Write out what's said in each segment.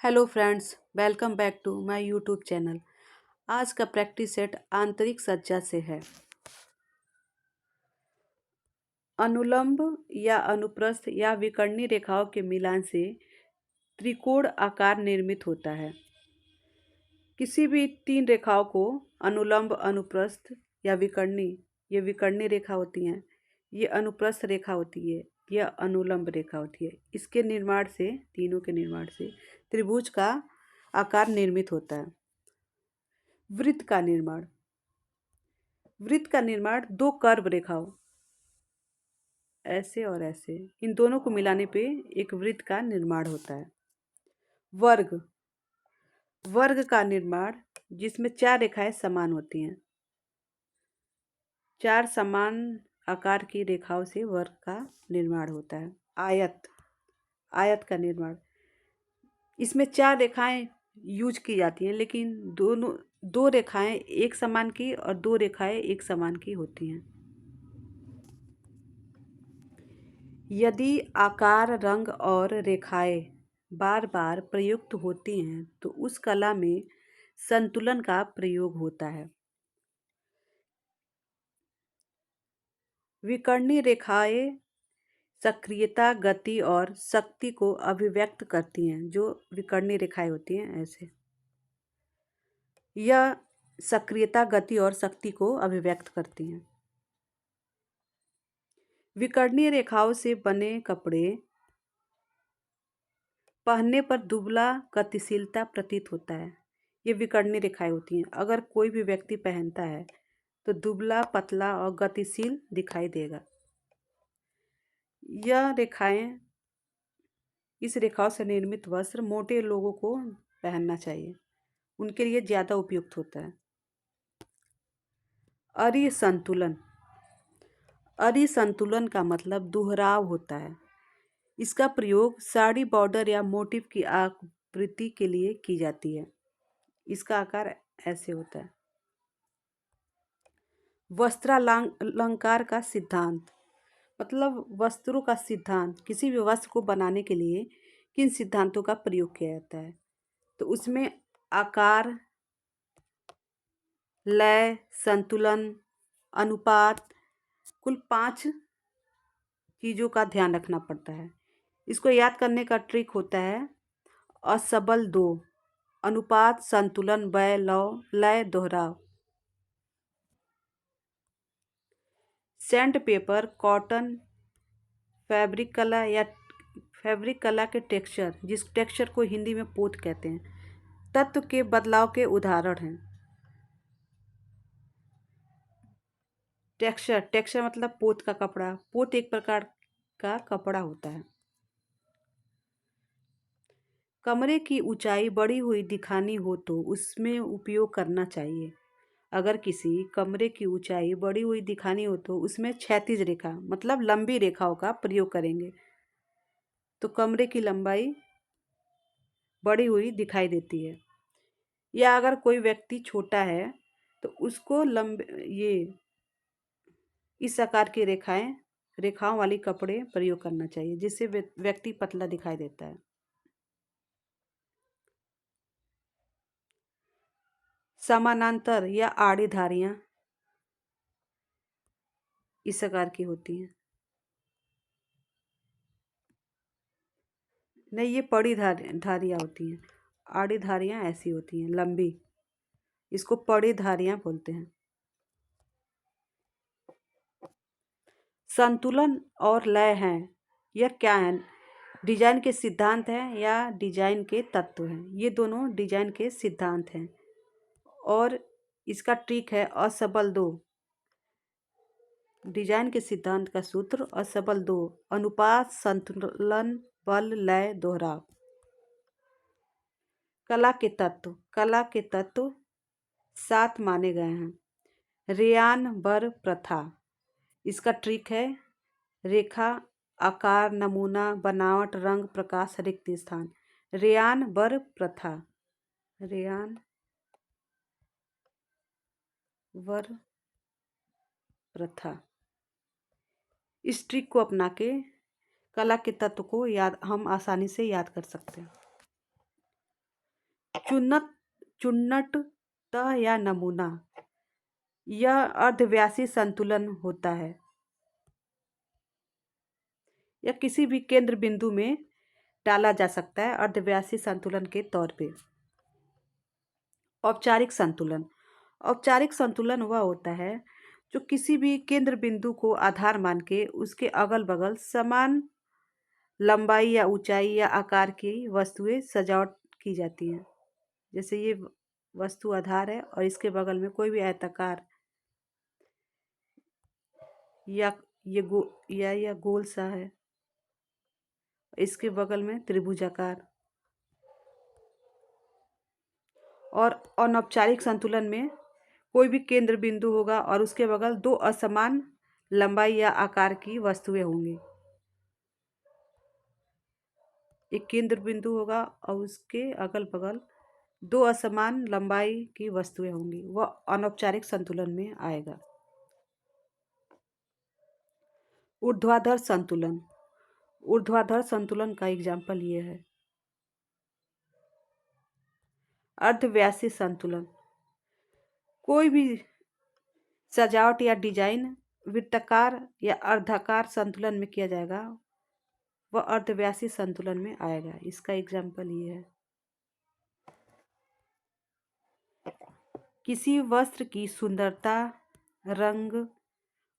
Hello friends, welcome back to my YouTube channel. आज का practice set आंतरिक सज्जा से है। अनुलंब या अनुप्रस्थ या विकर्णी रेखाओं के मिलान से त्रिकोण आकार निर्मित होता है। किसी भी तीन रेखाओं को अनुलंब, अनुप्रस्थ या विकर्णी, ये विकर्णी रेखा होती हैं, ये अनुप्रस्थ रेखा होती है, यह अनुलंब रेखा होती है। इसके निर्माण से, तीनों के निर्माण से त्रिभुज का आकार निर्मित होता है। वृत्त का निर्माण। वृत्त का निर्माण दो कर्व रेखाओं, ऐसे और ऐसे, इन दोनों को मिलाने पे एक वृत्त का निर्माण होता है। वर्ग। वर्ग का निर्माण जिसमें चार रेखाएं समान होती हैं। चार समान आकार की रेखाओं से वर्ग का निर्माण होता है। आयत। आयत का निर्माण, इसमें चार रेखाएं यूज की जाती हैं, लेकिन दो रेखाएं एक समान की और दो रेखाएं एक समान की होती हैं। यदि आकार, रंग और रेखाएं बार बार प्रयुक्त होती हैं तो उस कला में संतुलन का प्रयोग होता है। विकर्णी रेखाएं सक्रियता, गति और शक्ति को अभिव्यक्त करती हैं। जो विकर्णी रेखाएं होती हैं ऐसे, यह सक्रियता, गति और शक्ति को अभिव्यक्त करती हैं। विकर्णी रेखाओं से बने कपड़े पहनने पर दुबला, गतिशीलता प्रतीत होता है। ये विकर्णी रेखाएं होती हैं। अगर कोई भी व्यक्ति पहनता है तो दुबला, पतला और गतिशील दिखाई देगा। यह रेखाएं, इस रेखाओं से निर्मित वस्त्र मोटे लोगों को पहनना चाहिए, उनके लिए ज़्यादा उपयुक्त होता है। अरिसंतुलन। अरिसंतुलन का मतलब दोहराव होता है। इसका प्रयोग साड़ी, बॉर्डर या मोटिफ की आकृति के लिए की जाती है। इसका आकार ऐसे होता है। वस्त्रालंकार का सिद्धांत, मतलब वस्त्रों का सिद्धांत। किसी भी वस्त्र को बनाने के लिए किन सिद्धांतों का प्रयोग किया जाता है, तो उसमें आकार, लय, संतुलन, अनुपात, कुल 5 चीज़ों का ध्यान रखना पड़ता है। इसको याद करने का ट्रिक होता है असबल 2, अनुपात, संतुलन, वय, लय, दोहराव। सैंड पेपर, कॉटन, फैब्रिक कला या फैब्रिक कला के टेक्सचर, जिस टेक्सचर को हिंदी में पोत कहते हैं, तत्व के बदलाव के उदाहरण हैं। टेक्सचर, टेक्सचर मतलब पोत का कपड़ा। पोत एक प्रकार का कपड़ा होता है। कमरे की ऊंचाई बढ़ी हुई दिखानी हो तो उसमें उपयोग करना चाहिए। अगर किसी कमरे की ऊंचाई बढ़ी हुई दिखानी हो तो उसमें क्षैतिज रेखा, मतलब लंबी रेखाओं का प्रयोग करेंगे, तो कमरे की लंबाई बढ़ी हुई दिखाई देती है। या अगर कोई व्यक्ति छोटा है तो उसको ये इस आकार की रेखाओं वाली कपड़े प्रयोग करना चाहिए, जिससे व्यक्ति पतला दिखाई देता है। समानांतर या आड़ी धारियां इस आकार की होती हैं। नहीं, ये पड़ी धारियां होती हैं। आड़ी धारियां ऐसी होती हैं, लंबी। इसको पड़ी धारियां बोलते हैं। संतुलन और लय हैं, यह क्या है? डिजाइन के सिद्धांत हैं या डिजाइन के तत्व हैं? ये दोनों डिजाइन के सिद्धांत हैं। और इसका ट्रिक है असबल 2। डिजाइन के सिद्धांत का सूत्र असबल 2, अनुपात, संतुलन, बल, लय, दोहराव। कला के तत्व। कला के तत्व 7 माने गए हैं। रेयान बर प्रथा, इसका ट्रिक है रेखा, आकार, नमूना, बनावट, रंग, प्रकाश, रिक्त स्थान। रेयान बर प्रथा। रेयान वर प्रथा। इस ट्रिक को अपना के कला के तत्व को हम आसानी से याद कर सकते हैं। चुन्नत चुन्नटतः या नमूना, यह अर्धव्यासी संतुलन होता है। यह किसी भी केंद्र बिंदु में डाला जा सकता है अर्धव्यासी संतुलन के तौर पे। औपचारिक संतुलन। औपचारिक संतुलन वह होता है जो किसी भी केंद्र बिंदु को आधार मान के उसके अगल बगल समान लंबाई या ऊंचाई या आकार की वस्तुएं सजावट की जाती हैं। जैसे ये वस्तु आधार है और इसके बगल में कोई भी आयताकार या यह गोल सा है, इसके बगल में त्रिभुजाकार। और अनौपचारिक संतुलन में कोई भी केंद्र बिंदु होगा और उसके बगल दो असमान लंबाई या आकार की वस्तुएं होंगी। एक केंद्र बिंदु होगा और उसके अगल बगल दो असमान लंबाई की वस्तुएं होंगी, वह अनौपचारिक संतुलन में आएगा। ऊर्ध्वाधर संतुलन। ऊर्ध्वाधर संतुलन का एग्जाम्पल ये है। अर्धव्यासी संतुलन। कोई भी सजावट या डिजाइन वृत्ताकार या अर्धाकार संतुलन में किया जाएगा, वह अर्धव्यासी संतुलन में आएगा। इसका एग्जाम्पल ये है। किसी वस्त्र की सुंदरता, रंग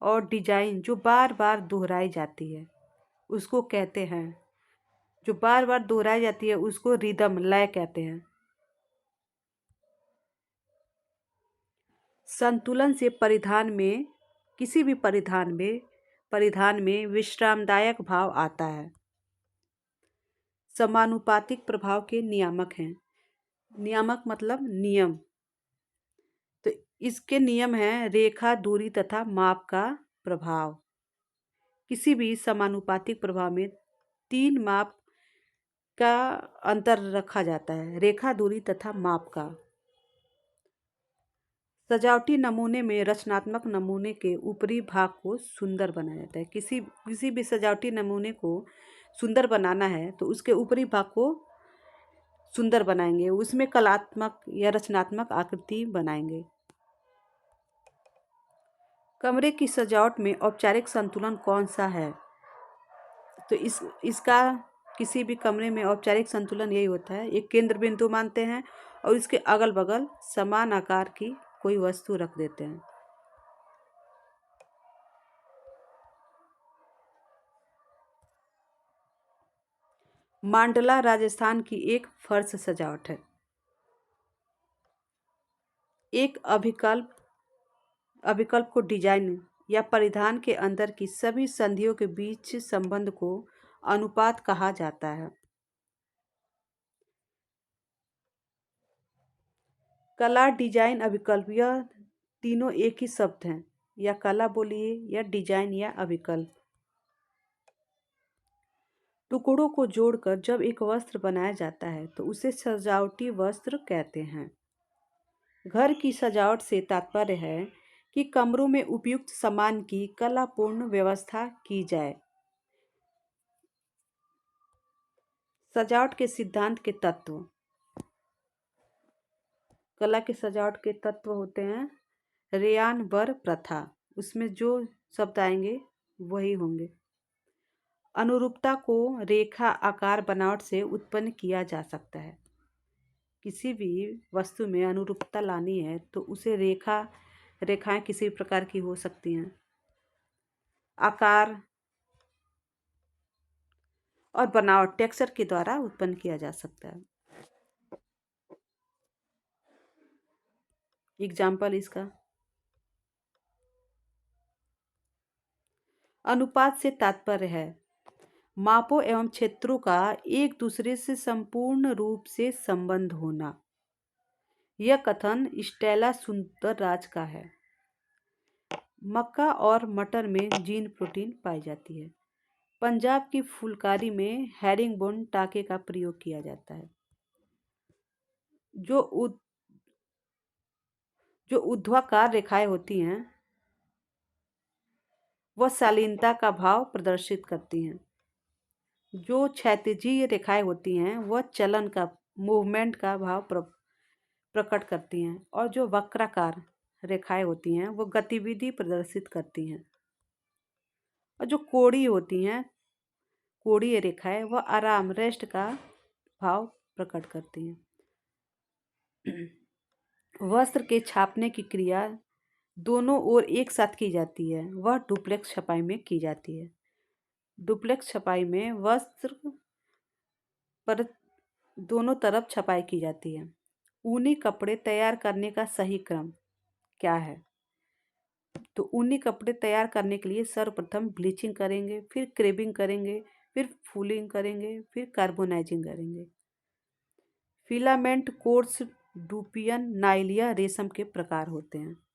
और डिजाइन जो बार बार दोहराई जाती है उसको कहते हैं, जो बार बार दोहराई जाती है उसको रिदम, लय कहते हैं। संतुलन से परिधान में, किसी भी परिधान में विश्रामदायक भाव आता है। समानुपातिक प्रभाव के नियामक हैं। नियामक मतलब नियम। तो इसके नियम हैं रेखा, दूरी तथा माप का प्रभाव। किसी भी समानुपातिक प्रभाव में 3 माप का अंतर रखा जाता है, रेखा, दूरी तथा माप का। सजावटी नमूने में रचनात्मक नमूने के ऊपरी भाग को सुंदर बनाया जाता है। किसी भी सजावटी नमूने को सुंदर बनाना है तो उसके ऊपरी भाग को सुंदर बनाएंगे, उसमें कलात्मक या रचनात्मक आकृति बनाएंगे। कमरे की सजावट में औपचारिक संतुलन कौन सा है? तो इसका किसी भी कमरे में औपचारिक संतुलन यही होता है, एक केंद्र बिंदु मानते हैं और इसके अगल बगल समान आकार की कोई वस्तु रख देते हैं। मांडला राजस्थान की एक फर्श सजावट है। एक अभिकल्प को डिजाइन या परिधान के अंदर की सभी संधियों के बीच संबंध को अनुपात कहा जाता है। कला, डिजाइन, अभिकल्प, यह तीनों एक ही शब्द हैं। या कला बोलिए या डिजाइन या अभिकल्प। टुकड़ों को जोड़कर जब एक वस्त्र बनाया जाता है तो उसे सजावटी वस्त्र कहते हैं। घर की सजावट से तात्पर्य है कि कमरों में उपयुक्त सामान की कलापूर्ण व्यवस्था की जाए। सजावट के सिद्धांत के तत्व। कला की सजावट के तत्व होते हैं रेयान वर प्रथा, उसमें जो शब्द आएंगे वही होंगे। अनुरूपता को रेखा, आकार, बनावट से उत्पन्न किया जा सकता है। किसी भी वस्तु में अनुरूपता लानी है तो उसे रेखाएं किसी प्रकार की हो सकती हैं, आकार और बनावट टेक्सचर के द्वारा उत्पन्न किया जा सकता है। एग्जाम्पल इसका। अनुपात से तात्पर्य है मापों एवं क्षेत्रों का एक दूसरे से संपूर्ण रूप से संबंध होना। यह कथन स्टेला सुंदरराज का है। मक्का और मटर में जीन प्रोटीन पाई जाती है। पंजाब की फुलकारी में हेरिंगबोन टाके का प्रयोग किया जाता है। जो ऊर्ध्वाकार रेखाएं होती हैं वह शालीनता का भाव प्रदर्शित करती हैं। जो क्षैतिजीय रेखाएं होती हैं वह चलन का, मूवमेंट का भाव प्रकट करती हैं और जो वक्राकार रेखाएं होती हैं वो गतिविधि प्रदर्शित करती हैं। और जो कोड़ी होती हैं, कोणीय रेखाएं, वह आराम, रेस्ट का भाव प्रकट करती हैं। वस्त्र के छापने की क्रिया दोनों ओर एक साथ की जाती है, वह डुप्लेक्स छपाई में की जाती है। डुप्लेक्स छपाई में वस्त्र पर दोनों तरफ छपाई की जाती है। ऊनी कपड़े तैयार करने का सही क्रम क्या है? तो ऊनी कपड़े तैयार करने के लिए सर्वप्रथम ब्लीचिंग करेंगे, फिर क्रेबिंग करेंगे, फिर फूलिंग करेंगे, फिर कार्बोनाइजिंग करेंगे। फिलामेंट कोर्स, डुपियन, नाइल या रेशम के प्रकार होते हैं।